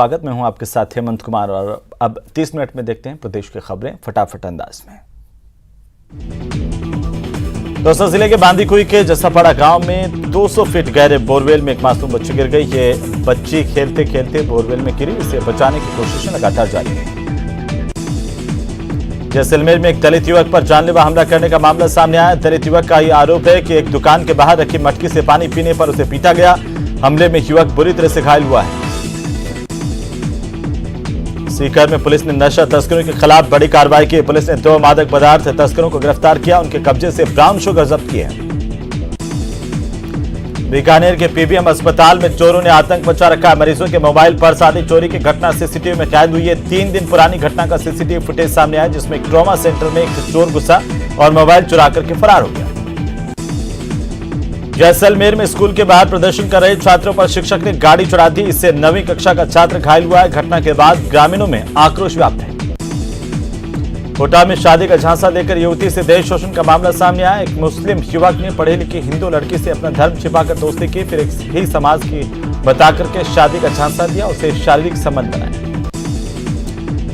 स्वागत में हूं आपके साथ हेमंत कुमार और अब 30 मिनट में देखते हैं प्रदेश की खबरें फटाफट अंदाज में। दौसा जिले के बांदीकुई के जसापाड़ा गांव में 200 फीट गहरे बोरवेल में एक मासूम बच्ची गिर गई। ये बच्ची खेलते खेलते बोरवेल में गिरी। इसे बचाने की कोशिशें लगातार जारी है। जैसलमेर में एक दलित युवक पर जानलेवा हमला करने का मामला सामने आया। दलित युवक का यह आरोप है कि एक दुकान के बाहर रखी मटकी से पानी पीने पर उसे पीटा गया। हमले में युवक बुरी तरह से घायल हुआ है। सीकर में पुलिस ने नशा तस्करों के खिलाफ बड़ी कार्रवाई की। पुलिस ने 2 मादक पदार्थ तस्करों को गिरफ्तार किया। उनके कब्जे से ब्राउन शुगर जब्त किए। बीकानेर के पीबीएम अस्पताल में चोरों ने आतंक मचा रखा। मरीजों के मोबाइल पर्स आदि चोरी की घटना सीसीटीवी में कैद हुई है। 3 दिन पुरानी घटना का सीसीटीवी फुटेज सामने आया, जिसमें ट्रॉमा सेंटर में एक चोर घुसा और मोबाइल चुरा करके फरार हो गया। जैसलमेर में स्कूल के बाहर प्रदर्शन कर रहे छात्रों पर शिक्षक ने गाड़ी चढ़ा दी। इससे 9वीं कक्षा का छात्र घायल हुआ है। घटना के बाद ग्रामीणों में आक्रोश व्याप्त है। कोटा में शादी का झांसा देकर युवती से दहेज शोषण का मामला सामने आया। एक मुस्लिम युवक ने पढ़ी लिखी हिंदू लड़की से अपना धर्म छिपाकर दोस्ती की, फिर एक ही समाज की बताकर के शादी का झांसा दिया, उसे शारीरिक संबंध बनाया।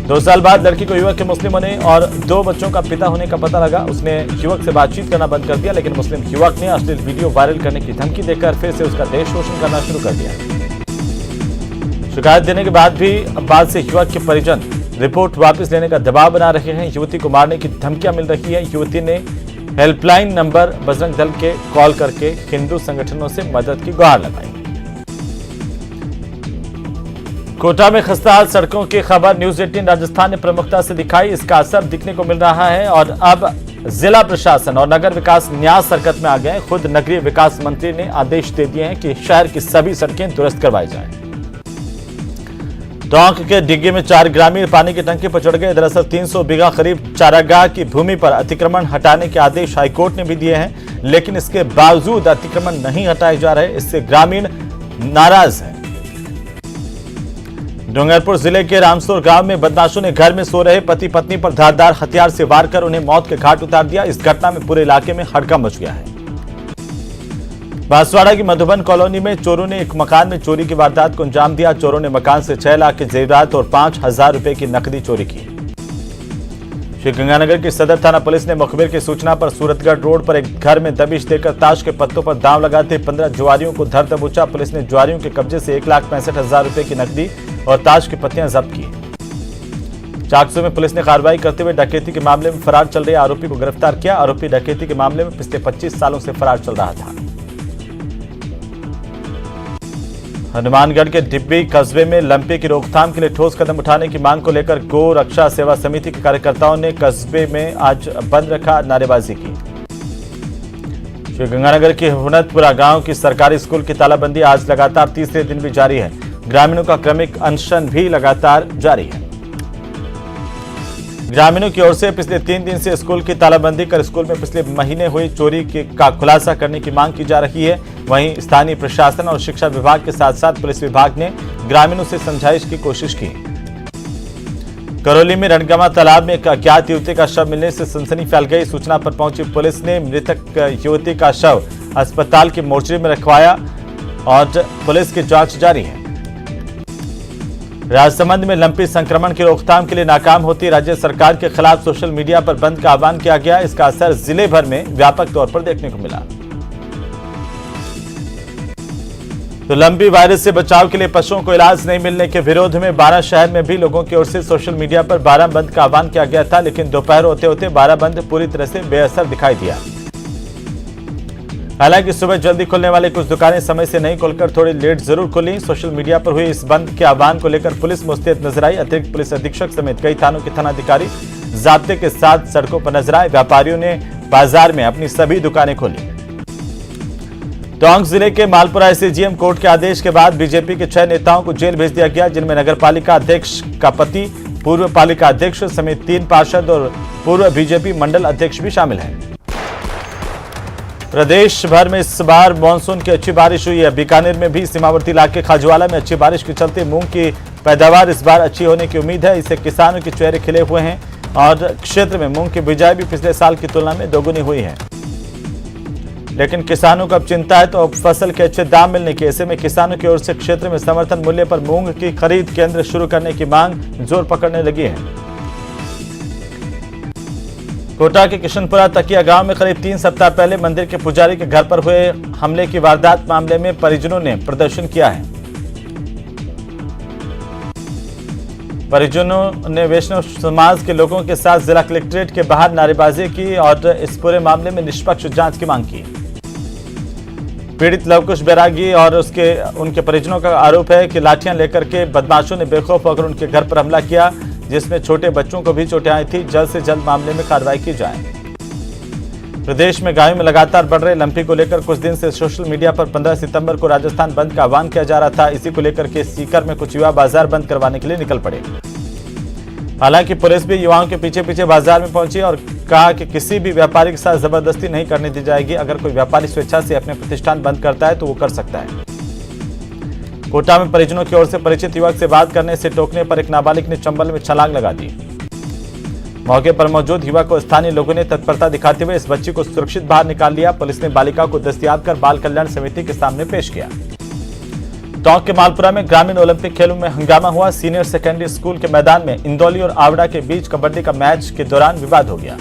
2 साल बाद लड़की को युवक के मुस्लिम होने और 2 बच्चों का पिता होने का पता लगा। उसने युवक से बातचीत करना बंद कर दिया, लेकिन मुस्लिम युवक ने अश्लील वीडियो वायरल करने की धमकी देकर फिर से उसका दहेज शोषण करना शुरू कर दिया। शिकायत देने के बाद से युवक के परिजन रिपोर्ट वापस लेने का दबाव बना रहे हैं। युवती को मारने की धमकियां मिल रही है। युवती ने हेल्पलाइन नंबर बजरंग दल के कॉल करके हिंदू संगठनों से मदद की गुहार लगाई। कोटा में खस्ताहाल सड़कों की खबर न्यूज 18 राजस्थान ने प्रमुखता से दिखाई। इसका असर दिखने को मिल रहा है और अब जिला प्रशासन और नगर विकास न्यास हरकत में आ गए। खुद नगरीय विकास मंत्री ने आदेश दे दिए हैं कि शहर की सभी सड़कें दुरुस्त करवाई जाएं। टोंक के डिग्गी में 4 ग्रामीण पानी की टंकी पर चढ़ गए। दरअसल 300 बीघा करीब चारागाह की भूमि पर अतिक्रमण हटाने के आदेश हाईकोर्ट ने भी दिए हैं, लेकिन इसके बावजूद अतिक्रमण नहीं हटाए जा रहे। इससे ग्रामीण नाराज हैं। डूंगरपुर जिले के रामसोर गांव में बदमाशों ने घर में सो रहे पति पत्नी पर धारदार हथियार से वार कर उन्हें मौत के घाट उतार दिया। इस घटना में पूरे इलाके में हड़कंप मच गया है। बांसवाड़ा की मधुबन कॉलोनी में चोरों ने एक मकान में चोरी की वारदात को अंजाम दिया। चोरों ने मकान से 6 लाख के जेवरात और 5,000 रुपए की नकदी चोरी की। श्रीगंगानगर की सदर थाना पुलिस ने मुखबिर की सूचना पर सूरतगढ़ रोड पर एक घर में दबिश देकर ताश के पत्तों पर दांव लगाते 15 जुआरियों को धर दबोचा। पुलिस ने जुआरियों के कब्जे से 1,65,000 रुपए की नकदी और ताश की पत्तियां जब्त की। चाकसू में पुलिस ने कार्रवाई करते हुए डकैती के मामले में फरार चल रहे आरोपी को गिरफ्तार किया। आरोपी डकैती के मामले में पिछले 25 सालों से फरार चल रहा था। हनुमानगढ़ के डिब्बी कस्बे में लंपी की रोकथाम के लिए ठोस कदम उठाने की मांग को लेकर गो रक्षा सेवा समिति के कार्यकर्ताओं ने कस्बे में आज बंद रखा, नारेबाजी की। श्रीगंगानगर के हुनतपुरा गांव की सरकारी स्कूल की तालाबंदी आज लगातार तीसरे दिन भी जारी है। ग्रामीणों का क्रमिक अनशन भी लगातार जारी है। ग्रामीणों की ओर से पिछले 3 दिन से स्कूल की तालाबंदी कर स्कूल में पिछले महीने हुई चोरी का खुलासा करने की मांग की जा रही है। वहीं स्थानीय प्रशासन और शिक्षा विभाग के साथ साथ पुलिस विभाग ने ग्रामीणों से समझाइश की कोशिश की। करौली में रणगमा तालाब में एक अज्ञात युवती का शव मिलने से सनसनी फैल गई। सूचना पर पहुंची पुलिस ने मृतक युवती का शव अस्पताल की मोर्चरी में रखवाया और पुलिस की जांच जारी है। राजसमंद में लंपी संक्रमण की रोकथाम के लिए नाकाम होती राज्य सरकार के खिलाफ सोशल मीडिया पर बंद का आह्वान किया गया। इसका असर जिले भर में व्यापक तौर पर देखने को मिला। तो लंपी वायरस से बचाव के लिए पशुओं को इलाज नहीं मिलने के विरोध में 12 शहर में भी लोगों की ओर से सोशल मीडिया पर 12 बंद का आह्वान किया गया था, लेकिन दोपहर होते होते 12 बंद पूरी तरह से बेअसर दिखाई दिया। हालांकि सुबह जल्दी खुलने वाली कुछ दुकानें समय से नहीं खुलकर थोड़ी लेट जरूर खुली। सोशल मीडिया पर हुए इस बंद के आह्वान को लेकर पुलिस मुस्तैद नजर आई। अतिरिक्त पुलिस अधीक्षक समेत कई थानों के थानाधिकारी जाब्ते के साथ सड़कों पर नजर आए। व्यापारियों ने बाजार में अपनी सभी दुकानें खोली। टोंक जिले के मालपुरा एसडीएम कोर्ट के आदेश के बाद बीजेपी के 6 नेताओं को जेल भेज दिया गया, जिनमें नगरपालिका अध्यक्ष का पति, पूर्व पालिका अध्यक्ष समेत 3 पार्षद और पूर्व बीजेपी मंडल अध्यक्ष भी शामिल हैं। प्रदेश भर में इस बार मानसून की अच्छी बारिश हुई है। बीकानेर में भी सीमावर्ती इलाके खाजवाला में अच्छी बारिश के चलते मूंग की पैदावार इस बार अच्छी होने की उम्मीद है। इससे किसानों के चेहरे खिले हुए हैं और क्षेत्र में मूंग की बिजाई भी पिछले साल की तुलना में दोगुनी हुई है। लेकिन किसानों को अब चिंता है तो अब फसल के अच्छे दाम मिलने की। ऐसे में किसानों की ओर से क्षेत्र में समर्थन मूल्य पर मूंग की खरीद केंद्र शुरू करने की मांग जोर पकड़ने लगी है। कोटा के किशनपुरा तकिया गांव में करीब 3 सप्ताह पहले मंदिर के पुजारी के घर पर हुए हमले की वारदात मामले में परिजनों ने प्रदर्शन किया है। परिजनों ने वैष्णव समाज के लोगों के साथ जिला कलेक्ट्रेट के बाहर नारेबाजी की और इस पूरे मामले में निष्पक्ष जांच की मांग की। पीड़ित लवकुश बैरागी और उनके परिजनों का आरोप है कि लाठियां लेकर के बदमाशों ने बेखौफ होकर उनके घर पर हमला किया, जिसमें छोटे बच्चों को भी चोटें आई थी। जल्द से जल्द मामले में कार्रवाई की जाए। प्रदेश में गायों में लगातार बढ़ रहे लंपी को लेकर कुछ दिन से सोशल मीडिया पर 15 सितंबर को राजस्थान बंद का आह्वान किया जा रहा था। इसी को लेकर के सीकर में कुछ युवा बाजार बंद करवाने के लिए निकल पड़े। हालांकि पुलिस भी युवाओं के पीछे पीछे बाजार में पहुंची और कहा कि किसी भी व्यापारी के साथ जबरदस्ती नहीं करने दी जाएगी। अगर कोई व्यापारी स्वेच्छा से अपने प्रतिष्ठान बंद करता है तो वो कर सकता है। कोटा में परिजनों की ओर से परिचित युवक से बात करने से टोकने पर एक नाबालिग ने चंबल में छलांग लगा दी। मौके पर मौजूद युवक को स्थानीय लोगों ने तत्परता दिखाते हुए इस बच्ची को सुरक्षित बाहर निकाल लिया। पुलिस ने बालिका को दस्तयाब कर बाल कल्याण समिति के सामने पेश किया। टोंक के मालपुरा में ग्रामीण ओलंपिक खेलों में हंगामा हुआ। सीनियर सेकेंडरी स्कूल के मैदान में इंदौली और आवड़ा के बीच कबड्डी का मैच के दौरान विवाद हो गया।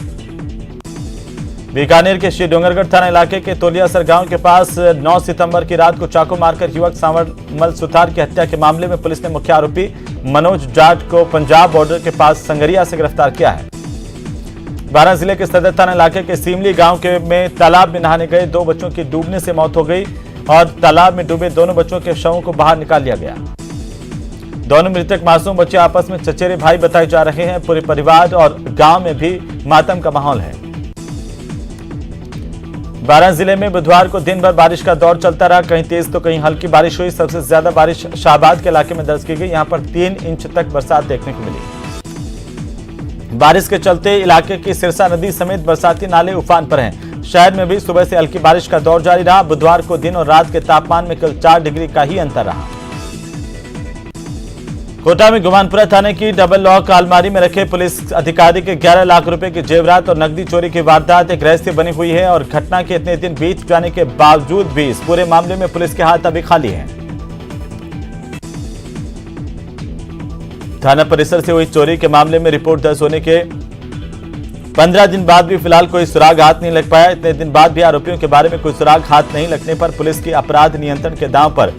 बीकानेर के श्री डोंगरगढ़ थाना इलाके के तोलियासर गांव के पास 9 सितंबर की रात को चाकू मारकर युवक सांवरमल सुथार की हत्या के मामले में पुलिस ने मुख्य आरोपी मनोज जाट को पंजाब बॉर्डर के पास संगरिया से गिरफ्तार किया है। बारां जिले के सदर थाना इलाके के सीमली गांव में तालाब में नहाने गए 2 बच्चों की डूबने से मौत हो गई और तालाब में डूबे दोनों बच्चों के शवों को बाहर निकाल लिया गया। दोनों मृतक मासूम बच्चे आपस में चचेरे भाई बताए जा रहे हैं। पूरे परिवार और गांव में भी मातम का माहौल है। बारां जिले में बुधवार को दिन भर बारिश का दौर चलता रहा। कहीं तेज तो कहीं हल्की बारिश हुई। सबसे ज्यादा बारिश शाहबाद के इलाके में दर्ज की गई। यहां पर 3 इंच तक बरसात देखने को मिली। बारिश के चलते इलाके की सिरसा नदी समेत बरसाती नाले उफान पर हैं। शहर में भी सुबह से हल्की बारिश का दौर जारी रहा। बुधवार को दिन और रात के तापमान में केवल 4 डिग्री का ही अंतर रहा। कोटा में गुमानपुरा थाने की डबल लॉक अलमारी में रखे पुलिस अधिकारी के 11 लाख रुपए की जेवरात और नकदी चोरी की वारदात एक रहस्य बनी हुई है और घटना के इतने दिन बीत जाने के बावजूद भी इस पूरे मामले में पुलिस के हाथ अभी खाली हैं। थाना परिसर से हुई चोरी के मामले में रिपोर्ट दर्ज होने के 15 दिन बाद भी फिलहाल कोई सुराग हाथ नहीं लग पाया। इतने दिन बाद भी आरोपियों के बारे में कोई सुराग हाथ नहीं लगने पर पुलिस की अपराध नियंत्रण के दांव पर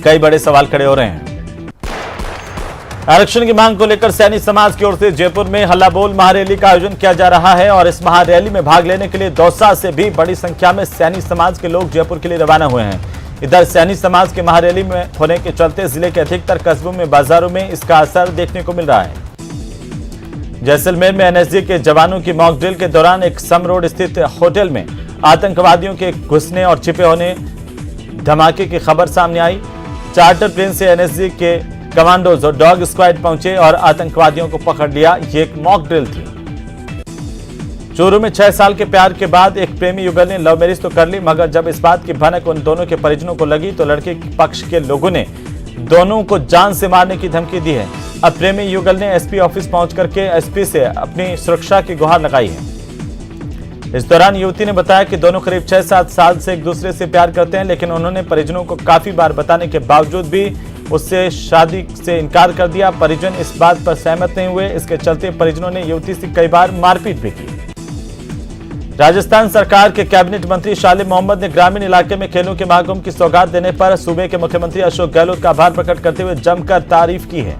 कई बड़े सवाल खड़े हो रहे हैं। आरक्षण की मांग को लेकर सैनी समाज की ओर से जयपुर में हल्ला बोल महारैली का आयोजन किया जा रहा है और इस महारैली में भाग लेने के लिए दौसा से भी बड़ी संख्या में सैनी समाज के लोग जयपुर के लिए रवाना हुए हैं। इधर सैनी समाज के महारैली में होने के चलते जिले के अधिकतर कस्बों में बाजारों में इसका असर देखने को मिल रहा है। जैसलमेर में एनएसजी के जवानों की मॉक ड्रिल के दौरान एक सम रोड स्थित होटल में आतंकवादियों के घुसने और छिपे होने धमाके की खबर सामने आई। चार्टर प्लेन से एनएसजी के कमांडोज और डॉग स्क्वाड पहुंचे और आतंकवादियों को पकड़ लिया। ये एक मॉक ड्रिल थी। चूरू में 6 साल के प्यार के बाद एक प्रेमी युगल ने लव मैरिज तो कर ली, मगर जब इस बात की भनक उन दोनों के परिजनों को लगी तो लड़के पक्ष के लोगों ने दोनों को जान से मारने की धमकी दी है। अब प्रेमी युगल ने एसपी ऑफिस पहुंच करके एसपी से अपनी सुरक्षा की गुहार लगाई है। इस दौरान युवती ने बताया कि दोनों करीब 6-7 साल से एक दूसरे से प्यार करते हैं, लेकिन उन्होंने परिजनों को काफी बार बताने के बावजूद भी उससे शादी से इनकार कर दिया। परिजन इस बात पर सहमत नहीं हुए। इसके चलते परिजनों ने युवती से कई बार मारपीट भी की। राजस्थान सरकार के कैबिनेट मंत्री शालिम मोहम्मद ने ग्रामीण इलाके में खेलों के महाकुंभ की सौगात देने पर सूबे के मुख्यमंत्री अशोक गहलोत का आभार प्रकट करते हुए जमकर तारीफ की है।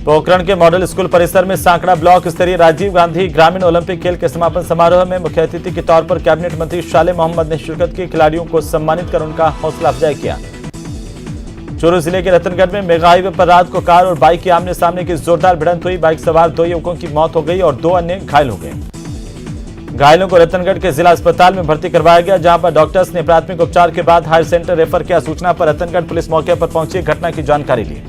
पोखरण के मॉडल स्कूल परिसर में सांकड़ा ब्लॉक स्तरीय राजीव गांधी ग्रामीण ओलंपिक खेल के समापन समारोह में मुख्य अतिथि के तौर पर कैबिनेट मंत्री शालिम मोहम्मद ने शिरकत की। खिलाड़ियों को सम्मानित कर उनका हौसला अफजाई किया। चूरू जिले के रतनगढ़ में मेगा हाईवे पर रात को कार और बाइक के आमने सामने की जोरदार भिड़ंत हुई। बाइक सवार 2 युवकों की मौत हो गई और 2 अन्य घायल हो गए। घायलों को रतनगढ़ के जिला अस्पताल में भर्ती करवाया गया, जहां पर डॉक्टर्स ने प्राथमिक उपचार के बाद हायर सेंटर रेफर किया। सूचना पर रतनगढ़ पुलिस मौके पर पहुंची, घटना की जानकारी ली।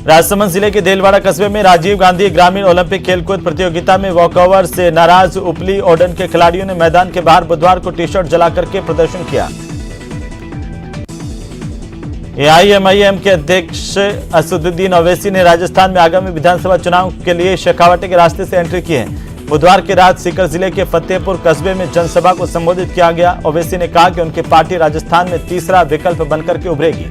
राजसमंद जिले के देलवाड़ा कस्बे में राजीव गांधी ग्रामीण ओलंपिक खेलकूद प्रतियोगिता में वॉकओवर से नाराज उपली ओडन के खिलाड़ियों ने मैदान के बाहर बुधवार को टी शर्ट जला करके प्रदर्शन किया। एआईएमआईएम के अध्यक्ष असदुद्दीन ओवैसी ने राजस्थान में आगामी विधानसभा चुनाव के लिए शेखावाटी के रास्ते से एंट्री की है। बुधवार की रात सीकर जिले के फतेहपुर कस्बे में जनसभा को संबोधित किया गया। ओवैसी ने कहा कि उनकी पार्टी राजस्थान में तीसरा विकल्प बनकर के उभरेगी।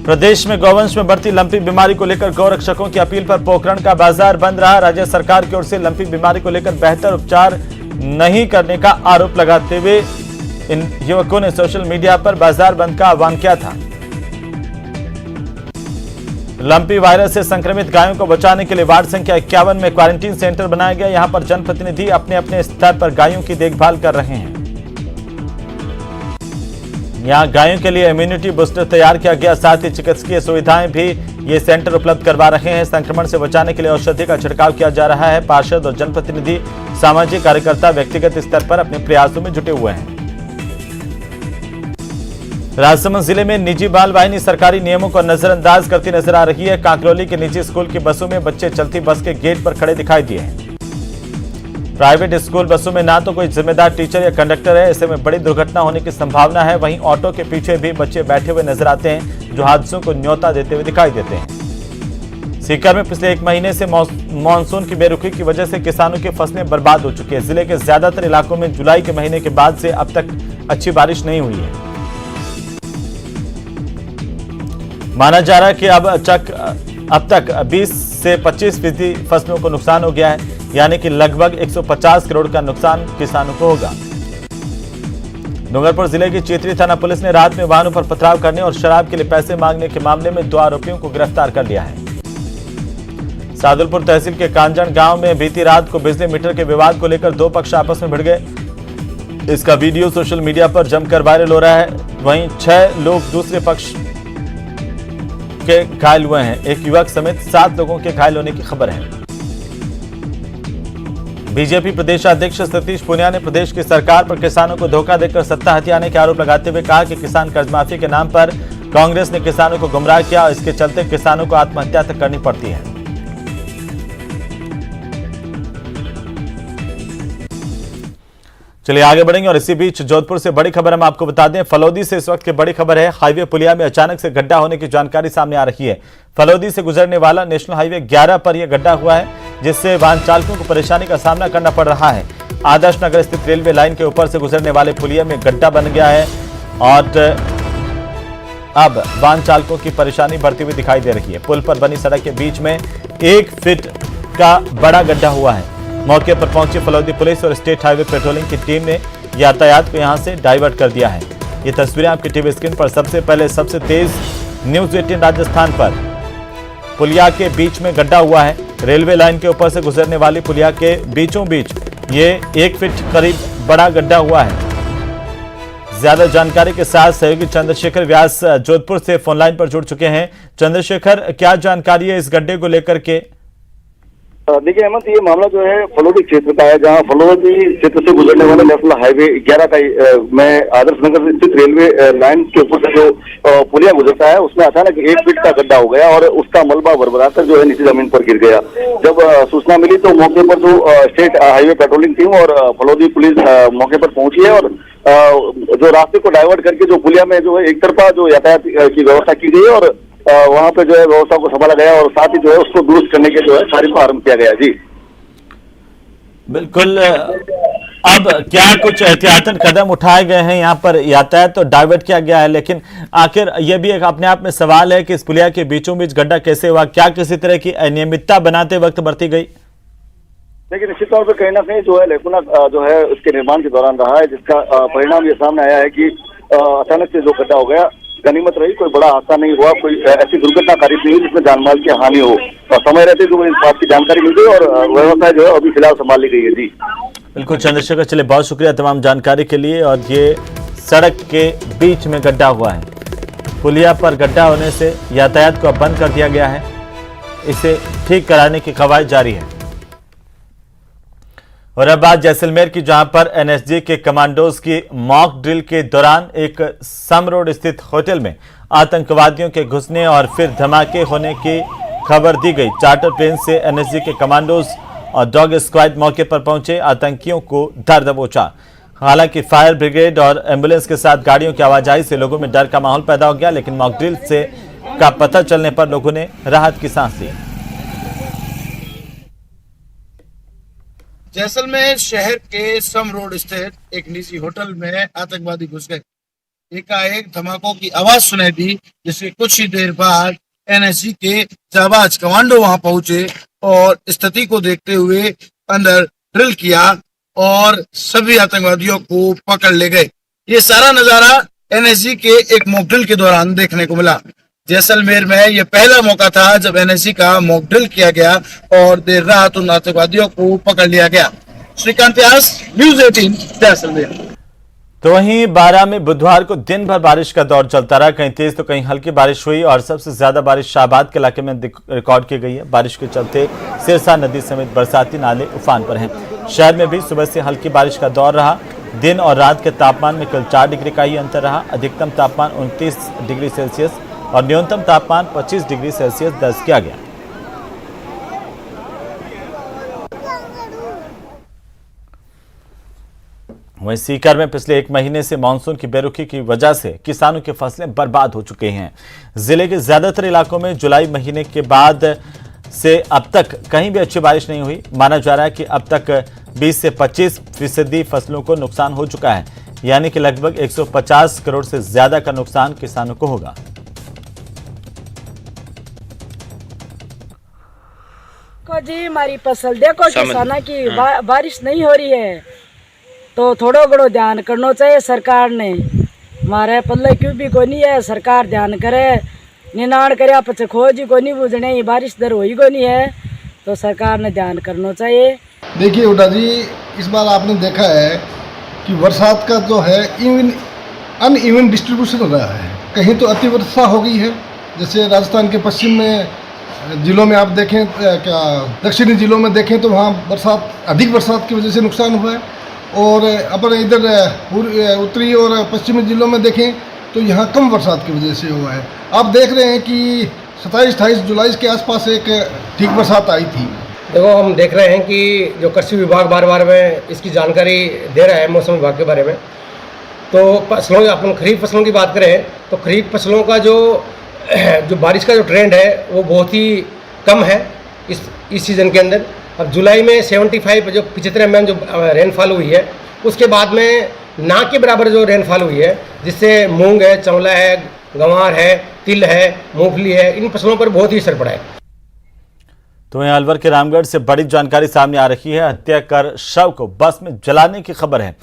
प्रदेश में गौवंश में बढ़ती लंपी बीमारी को लेकर गौरक्षकों की अपील पर पोखरण का बाजार बंद रहा। राज्य सरकार की ओर से लंपी बीमारी को लेकर बेहतर उपचार नहीं करने का आरोप लगाते हुए इन युवकों ने सोशल मीडिया पर बाजार बंद का आह्वान किया था। लंपी वायरस से संक्रमित गायों को बचाने के लिए वार्ड संख्या 51 में क्वारंटीन सेंटर बनाया गया। यहां पर जनप्रतिनिधि अपने अपने स्तर पर गायों की देखभाल कर रहे हैं। यहां गायों के लिए इम्यूनिटी बूस्टर तैयार किया गया, साथ ही चिकित्सकीय सुविधाएं भी ये सेंटर उपलब्ध करवा रहे हैं। संक्रमण से बचाने के लिए औषधि का छिड़काव किया जा रहा है। पार्षद और जनप्रतिनिधि, सामाजिक कार्यकर्ता व्यक्तिगत स्तर पर अपने प्रयासों में जुटे हुए हैं। राजसमंद जिले में निजी बाल वाहिनी सरकारी नियमों को नजरअंदाज करती नजर आ रही है। कांकरौली के निजी स्कूल की बसों में बच्चे चलती बस के गेट पर खड़े दिखाई दिए हैं। प्राइवेट स्कूल बसों में ना तो कोई जिम्मेदार टीचर या कंडक्टर है, ऐसे में बड़ी दुर्घटना होने की संभावना है। वहीं ऑटो के पीछे भी बच्चे बैठे हुए नजर आते हैं, जो हादसों को न्योता देते हुए दिखाई देते हैं। सीकर में पिछले 1 महीने से मानसून की बेरुखी की वजह से किसानों की फसलें बर्बाद हो चुकी है। जिले के ज्यादातर इलाकों में जुलाई के महीने के बाद से अब तक अच्छी बारिश नहीं हुई है। माना जा रहा है कि अब तक 20 से 25% फसलों को नुकसान हो गया है, यानी कि लगभग 150 करोड़ का नुकसान किसानों को होगा। डूंगरपुर जिले की चीतरी थाना पुलिस ने रात में वाहनों पर पथराव करने और शराब के लिए पैसे मांगने के मामले में 2 आरोपियों को गिरफ्तार कर लिया है। सादुलपुर तहसील के कांजन गांव में बीती रात को बिजली मीटर के विवाद को लेकर 2 पक्ष आपस में भिड़ गए। इसका वीडियो सोशल मीडिया पर जमकर वायरल हो रहा है। वहीं 6 लोग दूसरे पक्ष के घायल हुए हैं। एक युवक समेत 7 लोगों के घायल होने की खबर है। बीजेपी प्रदेश अध्यक्ष सतीश पूनिया ने प्रदेश की सरकार पर किसानों को धोखा देकर सत्ता हथियाने के आरोप लगाते हुए कहा कि किसान कर्जमाफी के नाम पर कांग्रेस ने किसानों को गुमराह किया और इसके चलते किसानों को आत्महत्या तक करनी पड़ती है। चलिए आगे बढ़ेंगे और इसी बीच जोधपुर से बड़ी खबर हम आपको बता दें। फलौदी से इस वक्त की बड़ी खबर है। हाईवे पुलिया में अचानक से गड्ढा होने की जानकारी सामने आ रही है। फलौदी से गुजरने वाला नेशनल हाईवे 11 पर यह गड्ढा हुआ है, जिससे वाहन चालकों को परेशानी का सामना करना पड़ रहा है। आदर्श नगर स्थित रेलवे लाइन के ऊपर से गुजरने वाले पुलिया में गड्ढा बन गया है और अब वाहन चालकों की परेशानी बढ़ती हुई दिखाई दे रही है। पुल पर बनी सड़क के बीच में 1 फीट का बड़ा गड्ढा हुआ है। मौके पर पहुंची फलौदी पुलिस और स्टेट हाईवे पेट्रोलिंग की टीम ने यातायात को यहां से डाइवर्ट कर दिया है। ये तस्वीरें आपकी टीवी स्क्रीन पर सबसे पहले सबसे तेज न्यूज 18 राजस्थान पर पुलिया के बीच में गड्ढा हुआ है। रेलवे लाइन के ऊपर से गुजरने वाली पुलिया के बीचों बीच ये 1 फीट करीब बड़ा गड्ढा हुआ है। ज्यादा जानकारी के साथ सहयोगी चंद्रशेखर व्यास जोधपुर से फोन लाइन पर जुड़ चुके हैं। चंद्रशेखर, क्या जानकारी है इस गड्ढे को लेकर के? देखिए हेमंत, ये मामला जो है फलौदी क्षेत्र का है, जहां फलौदी क्षेत्र से गुजरने वाले नेशनल हाईवे 11 का में आदर्श नगर स्थित रेलवे लाइन के ऊपर से जो पुलिया गुजरता है, उसमें अचानक 1 फीट का गड्ढा हो गया और उसका मलबा भरभराकर जो है नीचे जमीन पर गिर गया। जब सूचना मिली तो मौके पर जो स्टेट हाईवे पेट्रोलिंग टीम और फलौदी पुलिस मौके पर पहुंची है और जो रास्ते को डाइवर्ट करके जो पुलिया में जो है एक तरफा जो यातायात की व्यवस्था की गई है और वहां पे जो है व्यवस्था को संभाला गया और साथ ही जो है उसको दुरुस्त करने के जो है कार्य को आरंभ किया गया। जी बिल्कुल। अब क्या कुछ एहतियातन कदम उठाए गए हैं? यहाँ पर यातायात तो डाइवर्ट किया गया है, लेकिन आखिर यह भी एक अपने आप में सवाल है कि इस पुलिया के बीचों बीच गड्ढा कैसे हुआ? क्या किसी तरह की अनियमितता बनाते वक्त बरती गई? देखिए, निश्चित तौर पर कहीं ना कहीं जो है लेकुना जो है उसके निर्माण के दौरान रहा है, जिसका परिणाम ये सामने आया है कि अचानक से जो गड्ढा हो गया। गनीमत रही, कोई बड़ा हादसा नहीं हुआ, कोई ऐसी दुर्घटनाकारी नहीं हुई जिसमें जानमाल की हानि हो और समय रहते जो इस बात की जानकारी मिल गई और व्यवस्था जो है अभी फिलहाल संभाल ली गई है। जी बिल्कुल चंद्रशेखर, चलिए बहुत शुक्रिया तमाम जानकारी के लिए। और ये सड़क के बीच में गड्ढा हुआ है, पुलिया पर गड्ढा होने से यातायात को अब बंद कर दिया गया है। इसे ठीक कराने की कवायद जारी है। और अब बात जैसलमेर की, जहां पर एनएसजी के कमांडोज की मॉक ड्रिल के दौरान एक सम रोड स्थित होटल में आतंकवादियों के घुसने और फिर धमाके होने की खबर दी गई। चार्टर प्लेन से एनएसजी के कमांडोज और डॉग स्क्वाड मौके पर पहुंचे, आतंकियों को डर दबोचा। हालांकि फायर ब्रिगेड और एम्बुलेंस के साथ गाड़ियों की आवाजाही से लोगों में डर का माहौल पैदा हो गया, लेकिन मॉक ड्रिल से का पता चलने पर लोगों ने राहत की सांस ली। जैसलमेर शहर के सम रोड स्थित एक निजी होटल में आतंकवादी घुस गए। एकाएक धमाकों की आवाज सुनाई दी, जिसके कुछ ही देर बाद एनएसजी के जाबाज कमांडो वहां पहुंचे और स्थिति को देखते हुए अंदर ड्रिल किया और सभी आतंकवादियों को पकड़ ले गए। ये सारा नजारा एनएसजी के एक मॉक ड्रिल के दौरान देखने को मिला। जैसलमेर में यह पहला मौका था जब एनएसजी का मॉक ड्रिल किया गया और देर रात उन आतंकवादियों को पकड़ लिया गया। श्रीकांत व्यास, न्यूज़ 18, जैसलमेर। तो वहीं बारां में बुधवार को दिन भर बारिश का दौर चलता रहा। कहीं तेज तो कहीं हल्की बारिश हुई और सबसे ज्यादा बारिश शाहबाद के इलाके में रिकॉर्ड की गई है। बारिश के चलते सिरसा नदी समेत बरसाती नाले उफान पर हैं। शहर में भी सुबह से हल्की बारिश का दौर रहा। दिन और रात के तापमान में कुल 4 डिग्री का ही अंतर रहा। अधिकतम तापमान 29 डिग्री सेल्सियस और न्यूनतम तापमान 25 डिग्री सेल्सियस दर्ज किया गया। वहीं सीकर में पिछले 1 महीने से मानसून की बेरुखी की वजह से किसानों की फसलें बर्बाद हो चुके हैं। जिले के ज्यादातर इलाकों में जुलाई महीने के बाद से अब तक कहीं भी अच्छी बारिश नहीं हुई। माना जा रहा है कि अब तक 20 से 25% फसलों को नुकसान हो चुका है, यानी कि लगभग 150 करोड़ से ज्यादा का नुकसान किसानों को होगा। जी हमारी फसल देखो, किसाना की बारिश नहीं हो रही है तो थोड़ो बड़ो ध्यान करना चाहिए सरकार ने। हमारे पल्ले क्यों भी को नहीं है, सरकार ध्यान करे। निनाण करे पचे खोज ही को नहीं बुझने, ये बारिश दर हो ही को नहीं है तो सरकार ने ध्यान करना चाहिए। देखिए उड़ा जी, इस बार आपने देखा है कि बरसात का जो है अनइवन डिस्ट्रीब्यूशन हो रहा है। कहीं तो अति वर्षा हो गई है, जैसे राजस्थान के पश्चिम में जिलों में आप देखें, क्या दक्षिणी जिलों में देखें तो वहाँ अधिक बरसात की वजह से नुकसान हुआ है। और अपने इधर उत्तरी और पश्चिमी जिलों में देखें तो यहाँ कम बरसात की वजह से हुआ है। आप देख रहे हैं कि 27-28 जुलाई के आसपास एक ठीक बरसात आई थी। देखो, हम देख रहे हैं कि जो कृषि विभाग बार बार में इसकी जानकारी दे रहा है मौसम विभाग के बारे में। तो फसलों, अपन खरीफ फसलों की बात करें तो खरीफ फसलों का जो बारिश का जो ट्रेंड है वो बहुत ही कम है इस सीज़न के अंदर। अब जुलाई में 75 जो 75 mm जो रेनफॉल हुई है, उसके बाद में ना के बराबर जो रेनफॉल हुई है, जिससे मूंग है, चंवला है, गंवार है, तिल है, मूंगफली है, इन फसलों पर बहुत ही असर पड़ा है। तो वहीं अलवर के रामगढ़ से बड़ी जानकारी सामने आ रही है। हत्या कर शव को बस में जलाने की खबर है।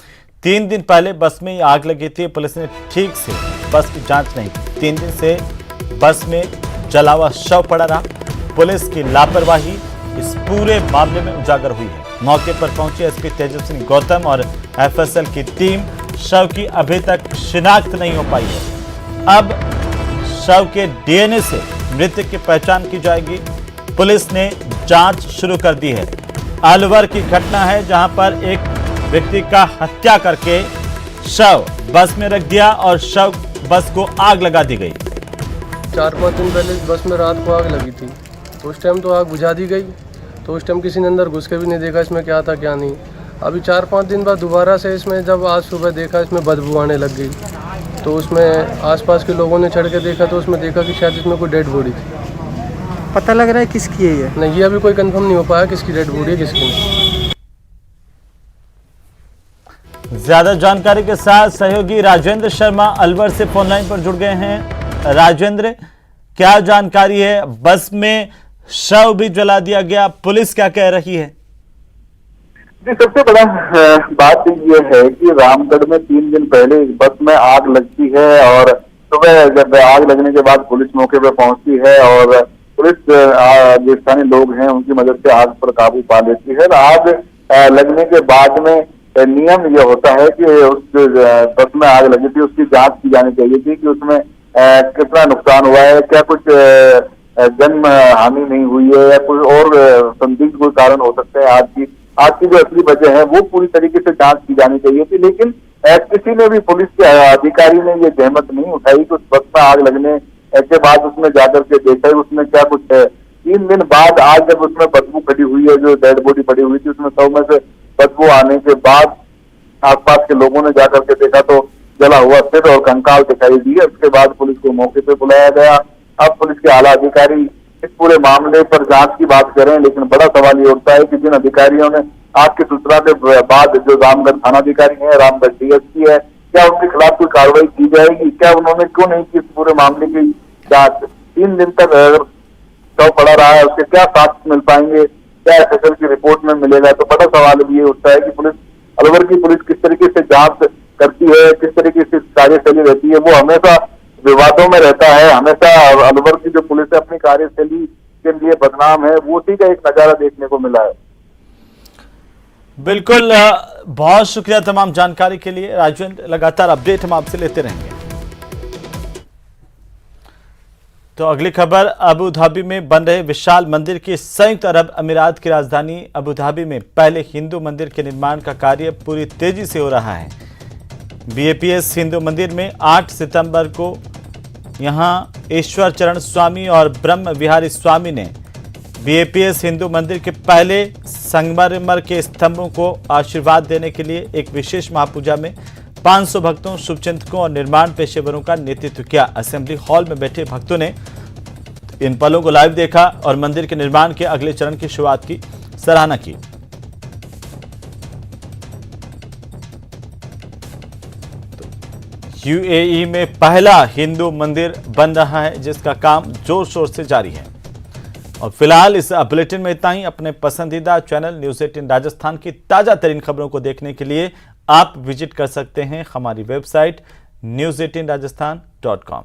3 दिन पहले बस में आग लगी थी। पुलिस ने ठीक से बस की जांच नहीं की। 3 दिन से बस में जला हुआ शव पड़ा रहा। पुलिस की लापरवाही इस पूरे मामले में उजागर हुई है। मौके पर पहुंचे एसपी तेजस्वी गौतम और एफएसएल की टीम। शव की अभी तक शिनाख्त नहीं हो पाई है। अब शव के डीएनए से मृतक की पहचान की जाएगी। पुलिस ने जांच शुरू कर दी है। अलवर की घटना है जहां पर एक व्यक्ति का हत्या करके शव बस में रख दिया और शव बस को आग लगा दी गई। 4-5 दिन पहले बस में रात को आग लगी थी, तो उस टाइम तो आग बुझा दी गई। तो उस टाइम किसी ने अंदर घुस के भी नहीं देखा इसमें क्या था क्या नहीं। अभी 4-5 दिन बाद दोबारा से इसमें जब आज सुबह देखा इसमें बदबू आने लग गई, तो उसमें आसपास के लोगों ने चढ़ के देखा तो उसमें देखा कि शायद इसमें कोई डेड बॉडी थी। पता लग रहा है किसकी है ये? नहीं, ये अभी कोई कंफर्म नहीं हो पाया किसकी डेड बॉडी है किसकी नहीं। ज्यादा जानकारी के साथ सहयोगी राजेंद्र शर्मा अलवर से फोन लाइन पर जुड़ गए हैं। राजेंद्र, क्या जानकारी है? बस में शव भी जला दिया गया, पुलिस क्या कह रही है? जी, सबसे बड़ा बात ये है कि रामगढ़ में 3 दिन पहले इस बस में आग लगती है और सुबह जब आग लगने के बाद पुलिस मौके पर पहुंचती है और पुलिस जो स्थानीय लोग हैं उनकी मदद से आग पर काबू पा लेती है। आग लगने के बाद में नियम ये होता है कि उस बस में आग लगी थी उसकी जांच की जानी चाहिए थी कि उसमें कितना नुकसान हुआ है, क्या कुछ जन हानि नहीं हुई है या कोई और संदिग्ध कोई कारण हो सकता है। आज की जो असली वजह है वो पूरी तरीके से जांच की जानी चाहिए थी, लेकिन किसी ने भी पुलिस के अधिकारी ने ये जहमत नहीं उठाई कि उस बस में आग लगने के बाद उसमें जाकर के देखा है उसमें क्या कुछ है। 3 दिन बाद आज जब उसमें बदबू खड़ी हुई है, जो डेड बॉडी पड़ी हुई थी उसमें शव में से बदबू आने के बाद आसपास के लोगों ने जाकर के देखा तो जला हुआ सिर और कंकाल दिखाई दिए। उसके बाद पुलिस को मौके पर बुलाया गया। अब पुलिस के आला अधिकारी इस पूरे मामले पर जांच की बात करें, लेकिन बड़ा सवाल ये उठता है कि जिन अधिकारियों ने आज के सूचना के बाद जो रामगढ़ थानाधिकारी है, रामगढ़ डीएसपी है, क्या उनके खिलाफ कोई कार्रवाई की जाएगी? क्या उन्होंने क्यों नहीं की इस पूरे मामले की जांच? 3 दिन तक अगर शव पड़ा रहा है, उसके क्या साक्ष्य मिल पाएंगे, क्या एफएसएल की रिपोर्ट में मिलेगा? तो बड़ा सवाल ये उठता है कि पुलिस, अलवर की पुलिस किस तरीके से जांच करती है, किस तरीके से कार्यशैली रहती है। वो हमेशा विवादों में रहता है, हमेशा अलवर की जो पुलिस है अपनी कार्यशैली के लिए बदनाम है। वो उसी का एक नजारा देखने को मिला है। बिल्कुल, बहुत शुक्रिया तमाम जानकारी के लिए राजेंद्र। लगातार अपडेट हम आपसे लेते रहेंगे। तो अगली खबर, अबू धाबी में बन रहे विशाल मंदिर की संयुक्त अरब अमीरात की राजधानी अबू धाबी में पहले हिंदू मंदिर के निर्माण का कार्य पूरी तेजी से हो रहा है। बीएपीएस हिंदू मंदिर में 8 सितंबर को यहां ईश्वर चरण स्वामी और ब्रह्म विहारी स्वामी ने बीएपीएस हिंदू मंदिर के पहले संगमरमर के स्तंभों को आशीर्वाद देने के लिए एक विशेष महापूजा में 500 भक्तों, शुभचिंतकों और निर्माण पेशेवरों का नेतृत्व किया। असेंबली हॉल में बैठे भक्तों ने इन पलों को लाइव देखा और मंदिर के निर्माण के अगले चरण की शुरुआत की सराहना की। यूएई में पहला हिंदू मंदिर बन रहा है, जिसका काम जोर शोर से जारी है। और फिलहाल इस बुलेटिन में इतना ही। अपने पसंदीदा चैनल न्यूज़ 18 राजस्थान की ताजा तरीन खबरों को देखने के लिए आप विजिट कर सकते हैं हमारी वेबसाइट news18rajasthan.com।